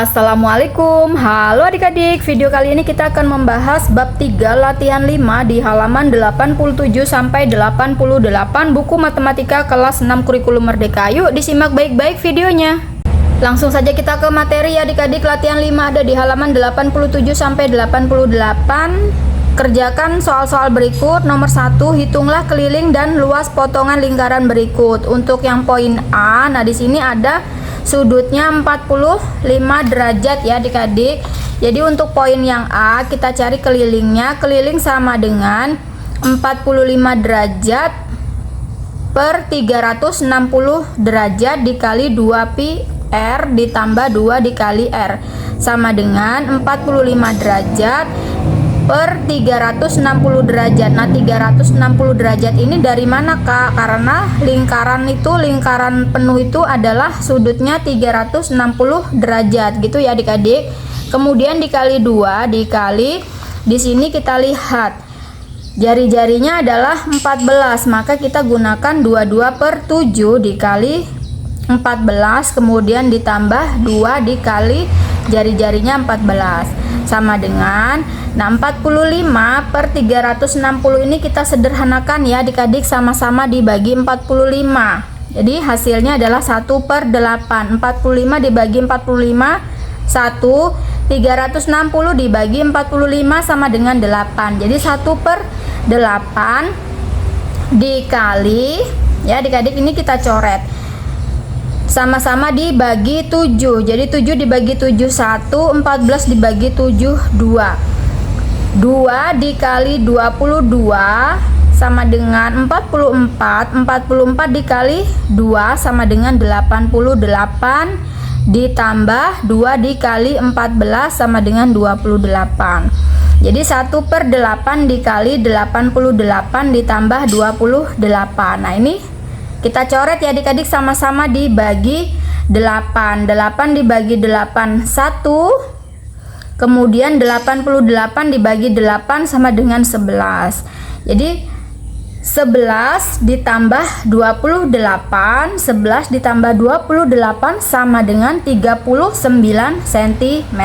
Assalamualaikum, halo adik-adik. Video kali ini kita akan membahas bab 3 latihan 5 di halaman 87 sampai 88 buku matematika kelas 6 kurikulum Merdeka. Yuk disimak baik-baik videonya. Langsung saja kita ke materi adik-adik. Latihan 5 ada di halaman 87 sampai 88. Kerjakan soal-soal berikut. Nomor 1, hitunglah keliling dan luas potongan lingkaran berikut. Untuk yang poin A, nah di sini ada sudutnya 45 derajat ya adik-adik. Jadi untuk poin yang A kita cari kelilingnya. Keliling sama dengan 45 derajat per 360 derajat dikali 2 pi R ditambah 2 dikali R sama dengan 45 derajat per 360 derajat. Nah 360 derajat ini dari mana Kak? Karena lingkaran penuh itu adalah sudutnya 360 derajat gitu ya adik-adik. Kemudian dikali 2 dikali, di sini kita lihat jari-jarinya adalah 14, maka kita gunakan 22 per 7 dikali 14, kemudian ditambah 2 dikali jari-jarinya 14 sama dengan, nah 45 per 360 ini kita sederhanakan ya adik-adik, sama-sama dibagi 45. Jadi hasilnya adalah 1 per 8. 45 dibagi 45 1, 360 dibagi 45 sama dengan 8. Jadi 1 per 8 dikali ya adik-adik, ini kita coret sama-sama dibagi 7. Jadi 7 dibagi 7 1, 14 dibagi 7 2. 2 dikali 22 sama dengan 44. 44 dikali 2 sama dengan 88 ditambah 2 dikali 14 sama dengan 28. Jadi 1 per 8 dikali 88 ditambah 28. Nah ini kita coret ya adik-adik, sama-sama dibagi 8. 8 dibagi 8 1. Kemudian 88 dibagi 8 sama dengan 11. Jadi 11 ditambah 28, 11 ditambah 28 sama dengan 39 cm.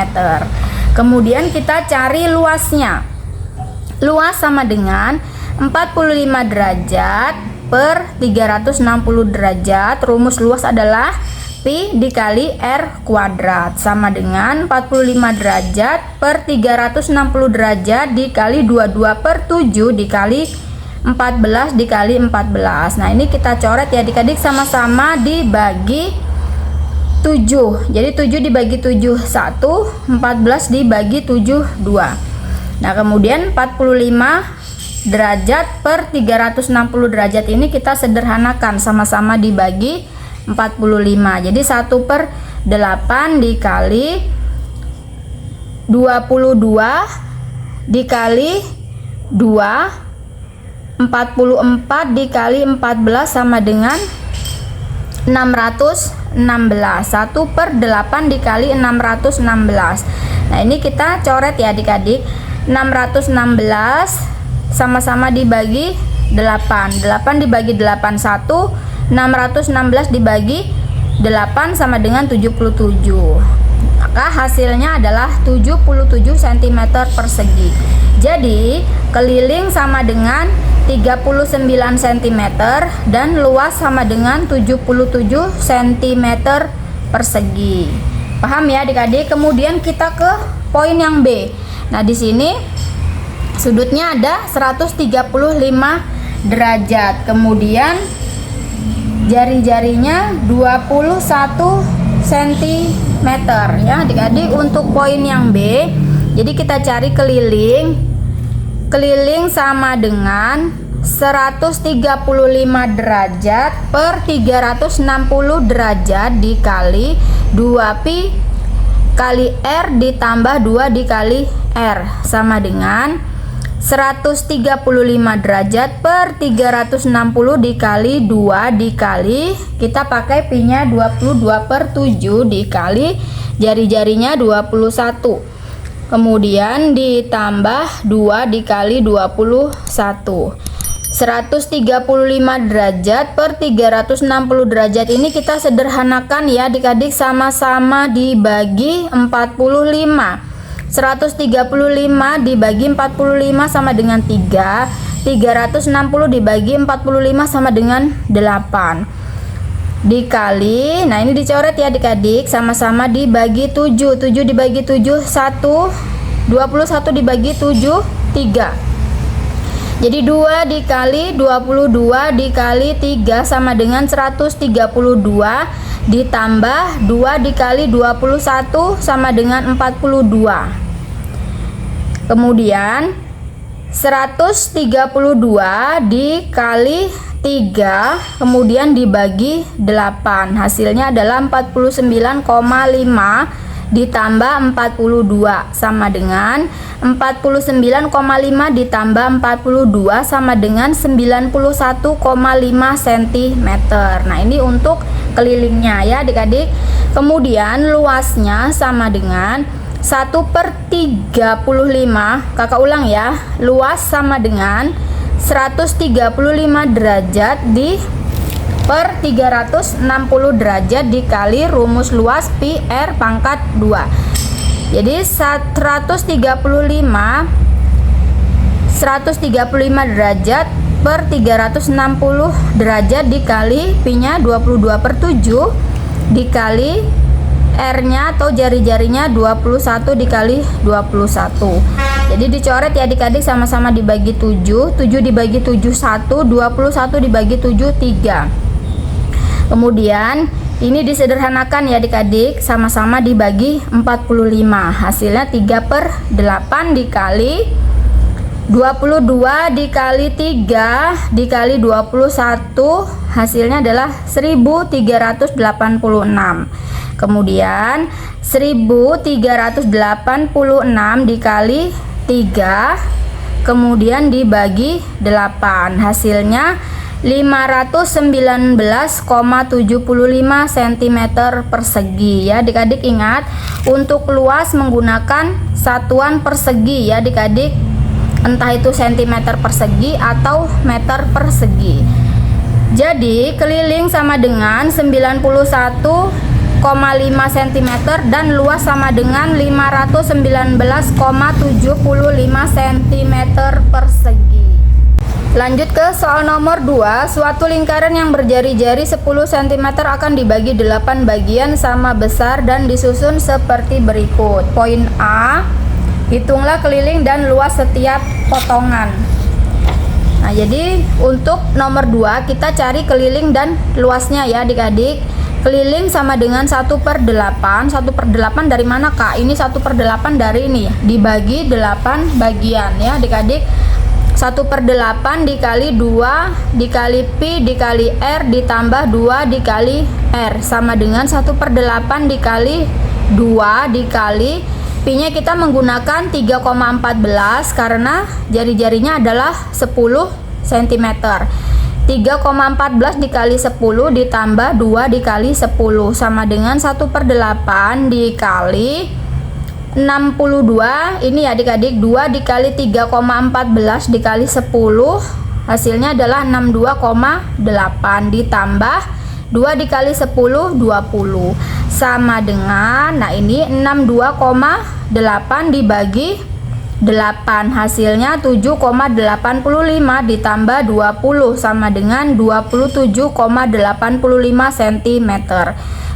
Kemudian kita cari luasnya. Luas sama dengan 45 derajat per 360 derajat. Rumus luas adalah pi dikali R kuadrat sama dengan 45 derajat per 360 derajat dikali 22 per 7 dikali 14 dikali 14. Nah ini kita coret ya adik-adik, sama-sama dibagi 7. Jadi 7 dibagi 7 1, 14 dibagi 7 2. Nah kemudian 45 derajat per 360 derajat ini kita sederhanakan, sama-sama dibagi 45. Jadi 1 per 8 dikali 22 dikali 2, 44 dikali 14 sama dengan 616. 1 per 8 dikali 616. Nah ini kita coret ya adik-adik. 616 sama-sama dibagi 8. 8 dibagi 8 1, 616 dibagi 8 sama dengan 77. Maka hasilnya adalah 77 cm persegi. Jadi keliling sama dengan 39 cm dan luas sama dengan 77 cm persegi. Paham ya adik-adik? Kemudian kita ke poin yang B. Nah di sini sudutnya ada 135 derajat, kemudian jari-jarinya 21 cm ya adik-adik. Untuk poin yang B, jadi kita cari keliling. Keliling sama dengan 135 derajat per 360 derajat dikali 2 pi kali R ditambah 2 dikali R sama dengan 135 derajat per 360 dikali 2 dikali, kita pakai pi nya 22 per 7 dikali jari-jarinya 21, kemudian ditambah 2 dikali 21. 135 derajat per 360 derajat ini kita sederhanakan ya adik-adik, sama-sama dibagi 45. 135 dibagi 45 sama dengan 3. 360 dibagi 45 sama dengan 8. Dikali, nah ini dicoret ya adik-adik, sama-sama dibagi 7. 7 dibagi 7 1, 21 dibagi 7 3. Jadi 2 dikali 22 dikali 3 sama dengan 132, ditambah 2 dikali 21 sama dengan 42. Kemudian 132 dikali 3 kemudian dibagi 8, hasilnya adalah 49,5 ditambah 42 sama dengan 49,5 ditambah 42 sama dengan 91,5 cm. Nah ini untuk kelilingnya ya adik-adik. Kemudian luasnya sama dengan 1/35. Kakak ulang ya, luas sama dengan 135 derajat di per 360 derajat dikali rumus luas pi r pangkat 2. Jadi 135 derajat per 360 derajat dikali pi-nya 22/7 dikali r-nya atau jari-jarinya 21 dikali 21. Jadi dicoret ya adik-adik, sama-sama dibagi 7. 7 dibagi 7 1, 21 dibagi 7 3. Kemudian ini disederhanakan ya adik-adik, sama-sama dibagi 45. Hasilnya 3/8 dikali 22 dikali 3 dikali 21, hasilnya adalah 1386. Kemudian 1386 dikali 3 kemudian dibagi 8, hasilnya 519,75 cm persegi ya adik-adik. Ingat, untuk luas menggunakan satuan persegi ya adik-adik, entah itu cm persegi atau meter persegi. Jadi keliling sama dengan 91,5 cm dan luas sama dengan 519,75 cm persegi. Lanjut ke soal nomor 2. Suatu lingkaran yang berjari-jari 10 cm akan dibagi 8 bagian sama besar dan disusun seperti berikut. Poin A, hitunglah keliling dan luas setiap potongan. Nah, jadi untuk nomor 2 kita cari keliling dan luasnya ya adik-adik. Keliling sama dengan 1/8. 1/8 dari mana Kak? Ini 1/8 dari ini, dibagi 8 bagian ya adik-adik. 1/8 dikali 2 dikali pi dikali r ditambah 2 dikali r sama dengan 1/8 dikali 2 dikali pi-nya kita menggunakan 3,14 karena jari-jarinya adalah 10 cm. 3,14 dikali 10 ditambah 2 dikali 10 sama dengan 1/8 dikali 62. Ini adik-adik 2 dikali 3,14 dikali 10, hasilnya adalah 62,8 ditambah 2 dikali 10 20 sama dengan, nah ini 62,8 dibagi 8, hasilnya 7,85 ditambah 20 sama dengan 27,85 cm.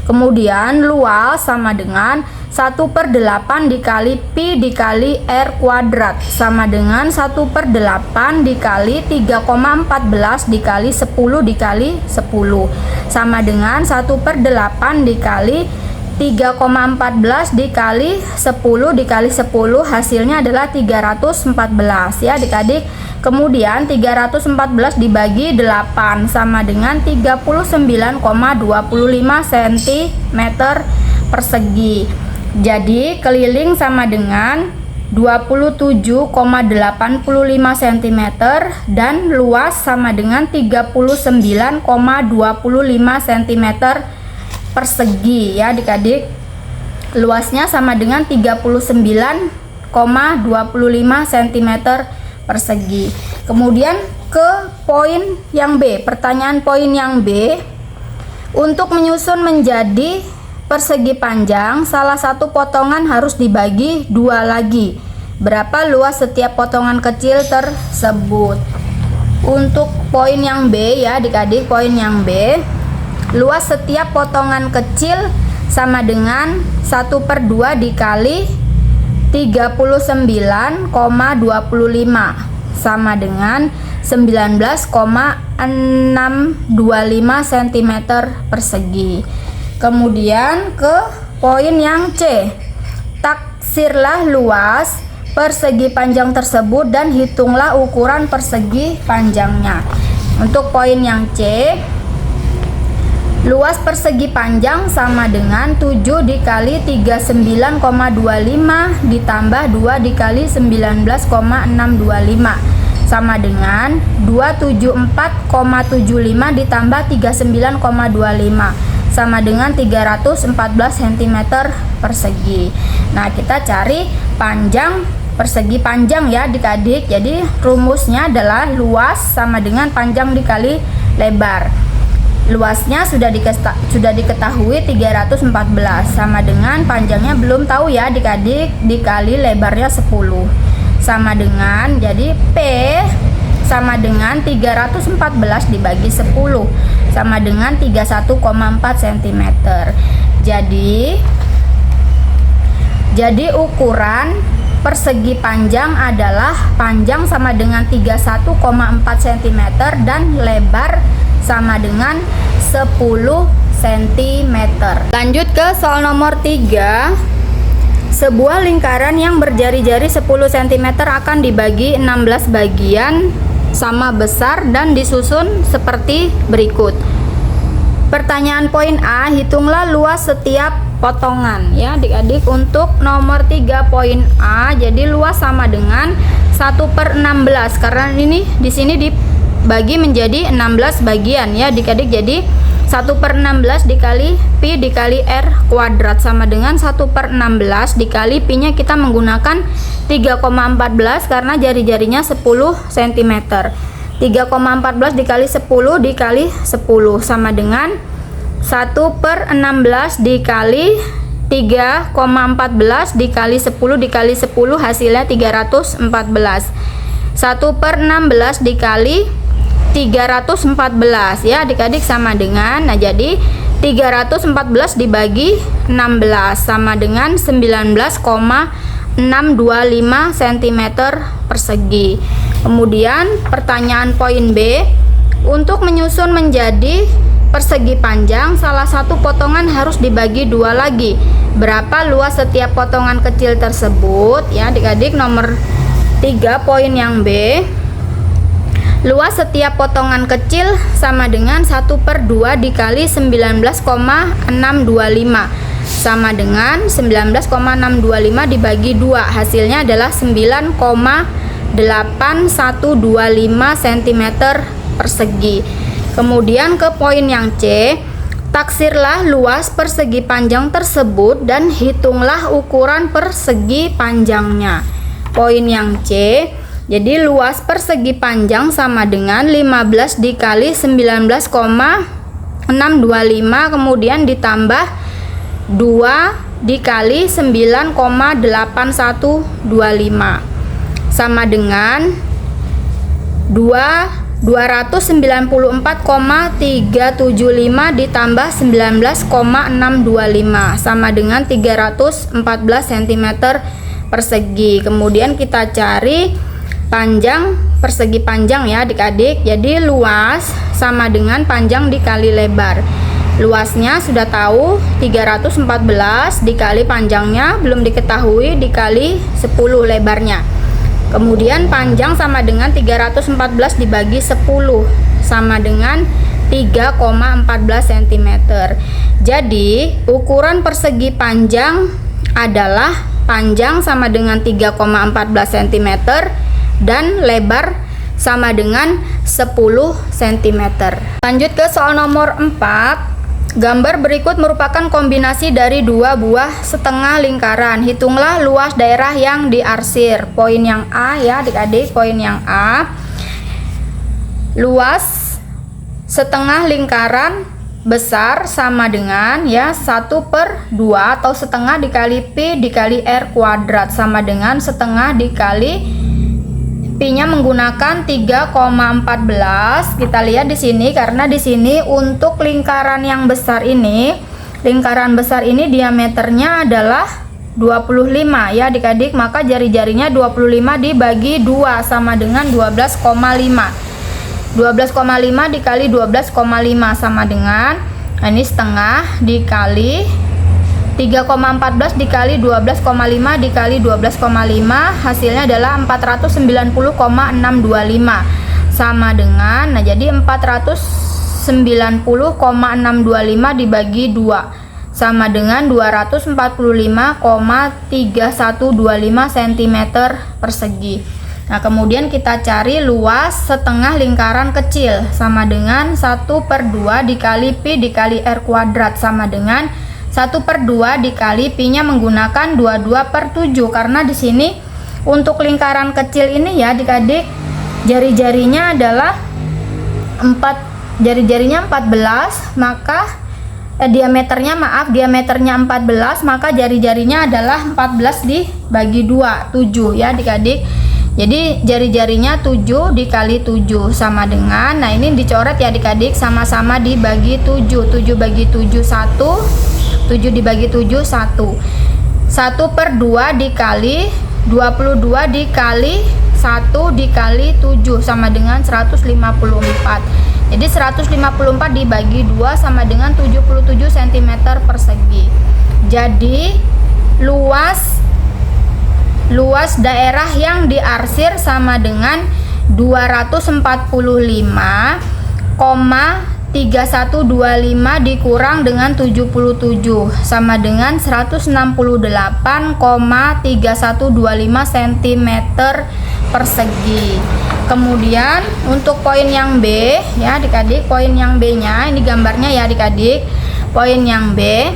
Kemudian luas sama dengan 1/8 dikali pi dikali r kuadrat sama dengan 1/8 dikali 3,14 dikali 10 dikali 10 sama dengan 1/8 dikali 3,14 dikali 10 dikali 10, hasilnya adalah 314 ya adik-adik. Kemudian 314 dibagi 8 sama dengan 39,25 cm persegi. Jadi keliling sama dengan 27,85 cm dan luas sama dengan 39,25 cm persegi ya adik-adik. Luasnya sama dengan 39,25 cm persegi. Kemudian ke poin yang B, pertanyaan poin yang B. Untuk menyusun menjadi persegi panjang, salah satu potongan harus dibagi dua lagi. Berapa luas setiap potongan kecil tersebut? Untuk poin yang B ya adik-adik, poin yang B, luas setiap potongan kecil sama dengan 1/2 dikali 39,25 sama dengan 19,625 cm persegi. Kemudian ke poin yang C, taksirlah luas persegi panjang tersebut dan hitunglah ukuran persegi panjangnya. Untuk poin yang C, luas persegi panjang sama dengan 7 dikali 39,25 ditambah 2 dikali 19,625 sama dengan 274,75 ditambah 39,25 sama dengan 314 cm persegi. Nah, kita cari panjang persegi panjang ya adik-adik. Jadi rumusnya adalah luas sama dengan panjang dikali lebar. Luasnya sudah diketahui 314 sama dengan panjangnya belum tahu ya adik-adik, dikali lebarnya 10 sama dengan, jadi P sama dengan 314 dibagi 10 sama dengan 31,4 cm. Jadi ukuran persegi panjang adalah panjang sama dengan 31,4 cm dan lebar sama dengan 10 cm. Lanjut ke soal nomor 3. Sebuah lingkaran yang berjari-jari 10 cm akan dibagi 16 bagian sama besar dan disusun seperti berikut. Pertanyaan poin A, hitunglah luas setiap potongan ya adik-adik. Untuk nomor 3 poin A, jadi luas sama dengan 1/16 karena ini di sini dibagi menjadi 16 bagian ya adik-adik. Jadi 1/16 dikali pi dikali r kuadrat sama dengan 1/16 dikali pi nya kita menggunakan 3,14 karena jari-jarinya 10 cm. 3,14 dikali 10 dikali 10 sama dengan 1/16 dikali 3,14 dikali 10 dikali 10 hasilnya 314. 1/16 dikali 314 ya adik-adik sama dengan, nah jadi 314 dibagi 16 sama dengan 19,625 cm persegi. Kemudian pertanyaan poin B, untuk menyusun menjadi persegi panjang salah satu potongan harus dibagi dua lagi. Berapa luas setiap potongan kecil tersebut ya adik-adik. Nomor 3 poin yang B, luas setiap potongan kecil sama dengan 1/2 dikali 19,625 sama dengan 19,625 dibagi 2 hasilnya adalah 9,8125 cm persegi. Kemudian ke poin yang C, taksirlah luas persegi panjang tersebut dan hitunglah ukuran persegi panjangnya. Poin yang C, jadi luas persegi panjang sama dengan 15 dikali 19,625 kemudian ditambah 2 dikali 9,8125 sama dengan 294,375 ditambah 19,625 sama dengan 314 cm persegi. Kemudian kita cari panjang persegi panjang ya adik-adik. Jadi luas sama dengan panjang dikali lebar. Luasnya sudah tahu 314 dikali panjangnya belum diketahui dikali 10 lebarnya. Kemudian panjang sama dengan 314 dibagi 10 sama dengan 3,14 cm. Jadi ukuran persegi panjang adalah panjang sama dengan 3,14 cm dan lebar sama dengan 10 cm. Lanjut ke soal nomor 4. Gambar berikut merupakan kombinasi dari dua buah setengah lingkaran. Hitunglah luas daerah yang diarsir. Poin yang A ya adik-adik, poin yang A. luas setengah lingkaran besar sama dengan ya 1/2 atau setengah dikali pi dikali r kuadrat sama dengan setengah dikali pi-nya menggunakan 3,14. Kita lihat di sini karena di sini untuk lingkaran yang besar ini, lingkaran besar ini diameternya adalah 25 ya adik-adik, maka jari-jarinya 25 dibagi 2 sama dengan 12,5. 12,5 dikali 12,5 sama dengan ini setengah dikali 3,14 dikali 12,5 dikali 12,5 hasilnya adalah 490,625 sama dengan, nah jadi 490,625 dibagi 2 sama dengan 245,3125 cm persegi. Nah kemudian kita cari luas setengah lingkaran kecil sama dengan 1/2 dikali pi dikali r kuadrat sama dengan 1/2 dikali pi-nya menggunakan 22/7 karena di sini untuk lingkaran kecil ini ya adik-adik jari-jarinya adalah 14 maka diameternya 14 maka jari-jarinya adalah 14 dibagi 2 7 ya adik-adik. Jadi jari-jarinya 7 dikali 7 sama dengan, nah ini dicoret ya adik-adik, sama-sama dibagi 7. 7 bagi 7 1, 7 dibagi 7 1. 1/2 dikali 22 dikali 1 dikali 7 sama dengan 154. Jadi 154 dibagi 2 sama dengan 77 cm persegi. Jadi luas daerah yang diarsir sama dengan 245,3125 dikurang dengan 77 sama dengan 168,3125 cm persegi. Kemudian untuk poin yang B ya adik-adik, poin yang B nya ini gambarnya ya adik-adik. Poin yang B,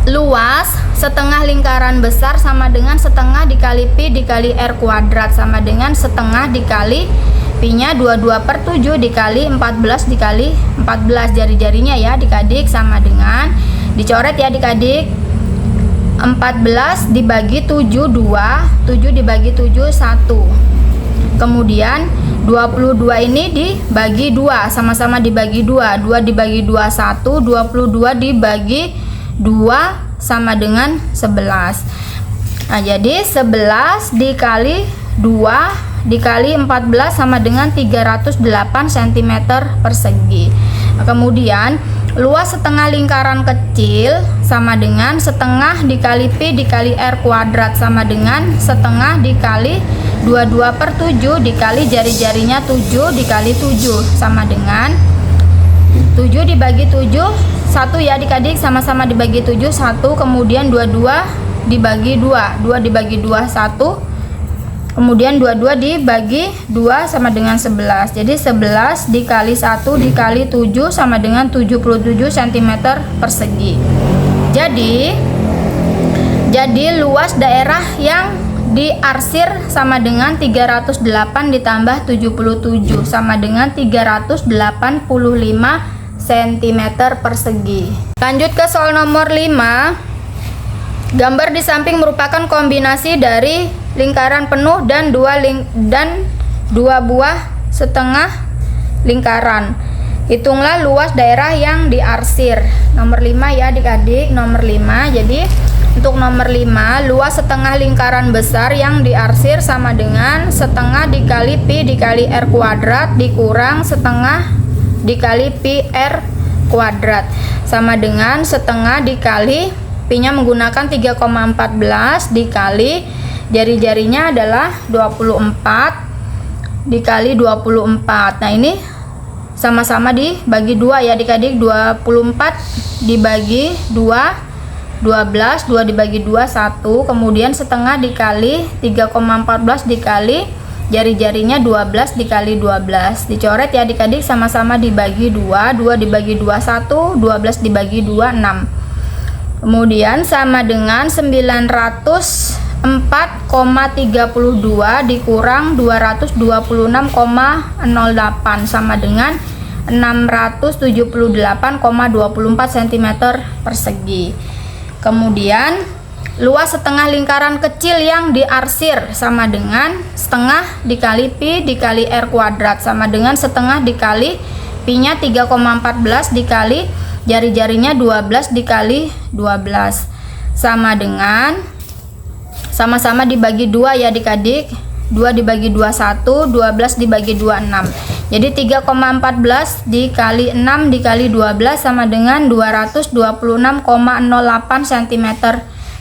luas setengah lingkaran besar sama dengan setengah dikali pi dikali r kuadrat sama dengan setengah dikali pi-nya 22/7 dikali 14 dikali 14 jari-jarinya ya adik-adik sama dengan, dicoret ya adik-adik, 14 dibagi 7 2, 7 dibagi 7 1. Kemudian 22 ini dibagi 2, sama-sama dibagi 2, 2 dibagi 2 1, 22 dibagi 2 sama dengan 11. Nah jadi 11 dikali 2 dikali 14 sama dengan 308 cm persegi. Nah, kemudian luas setengah lingkaran kecil sama dengan setengah dikali pi dikali r kuadrat sama dengan setengah dikali 22/7 dikali jari-jarinya 7 dikali 7 sama dengan 7 dibagi 7 1 ya adik-adik, sama-sama dibagi 7 1, kemudian 22 dibagi 2, 2 dibagi 2 1, kemudian 22 dibagi 2 sama dengan 11. Jadi 11 dikali 1 dikali 7 sama dengan 77 cm persegi. Jadi luas daerah yang diarsir sama dengan 308 ditambah 77 sama dengan 385 cm persegi. Lanjut ke soal nomor 5. Gambar di samping merupakan kombinasi dari lingkaran penuh dan dua buah setengah lingkaran. Hitunglah luas daerah yang diarsir. Nomor 5 ya adik-adik, nomor 5. Jadi untuk nomor 5, luas setengah lingkaran besar yang diarsir sama dengan setengah dikali pi dikali r kuadrat dikurang setengah dikali pi r kuadrat sama dengan setengah dikali pi-nya menggunakan 3,14 dikali jari-jarinya adalah 24 dikali 24. Nah ini sama-sama dibagi 2 ya adik-adik, 24 dibagi 2 12, 2 dibagi 2 1, kemudian setengah dikali 3,14 dikali jari-jarinya 12 dikali 12, dicoret ya adik-adik, sama-sama dibagi 2, 2 dibagi 2 1, 12 dibagi 2 6. Kemudian sama dengan 914 4,32 dikurang 226,08 sama dengan 678,24 cm persegi. Kemudian luas setengah lingkaran kecil yang diarsir sama dengan setengah dikali pi dikali r kuadrat sama dengan setengah dikali pi nya 3,14 dikali jari-jarinya 12 dikali 12 sama dengan sama-sama dibagi 2 ya adik-adik. 2 dibagi 21, 12 dibagi 26. Jadi 3,14 dikali 6 dikali 12 sama dengan 226,08 cm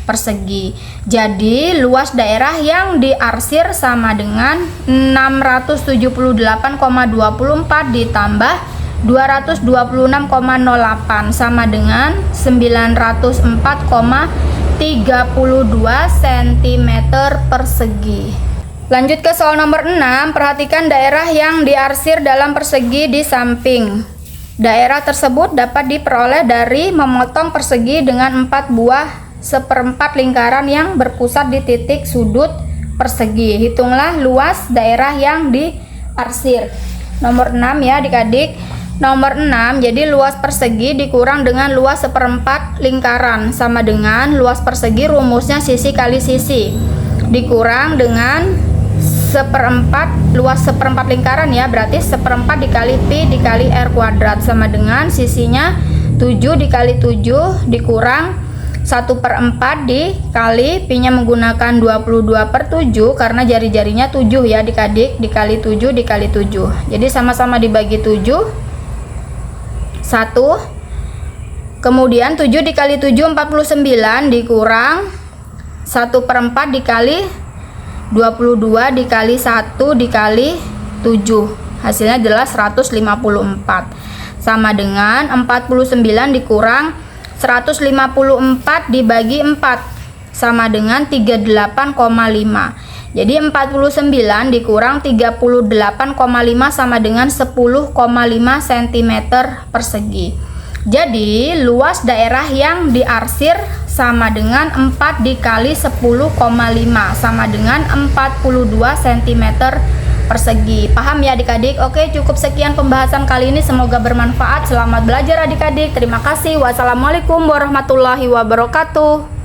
persegi. Jadi luas daerah yang diarsir sama dengan 678,24 ditambah 226,08 sama dengan 904,32 cm persegi. Lanjut ke soal nomor 6. Perhatikan daerah yang diarsir dalam persegi di samping. Daerah tersebut dapat diperoleh dari memotong persegi dengan 4 buah seperempat lingkaran yang berpusat di titik sudut persegi. Hitunglah luas daerah yang diarsir. Nomor 6 ya adik-adik. Nomor 6, jadi luas persegi dikurang dengan luas seperempat lingkaran sama dengan luas persegi rumusnya sisi kali sisi dikurang dengan seperempat luas seperempat lingkaran ya, berarti seperempat dikali pi dikali r kuadrat sama dengan sisinya 7 dikali 7 dikurang 1/4 dikali pi nya menggunakan 22/7 karena jari-jarinya 7 ya adik-adik, dikali 7 dikali 7. Jadi sama-sama dibagi 7 1. Kemudian 7 dikali 7 49 dikurang 1/4 dikali 22 dikali 1 dikali 7, hasilnya jelas 154 sama dengan 49 dikurang 154 dibagi 4 sama dengan 38,5. Jadi 49 dikurang 38,5 sama dengan 10,5 cm persegi. Jadi luas daerah yang diarsir sama dengan 4 dikali 10,5 sama dengan 42 cm persegi. Paham ya adik-adik? Oke, cukup sekian pembahasan kali ini, semoga bermanfaat. Selamat belajar adik-adik. Terima kasih. Wassalamualaikum warahmatullahi wabarakatuh.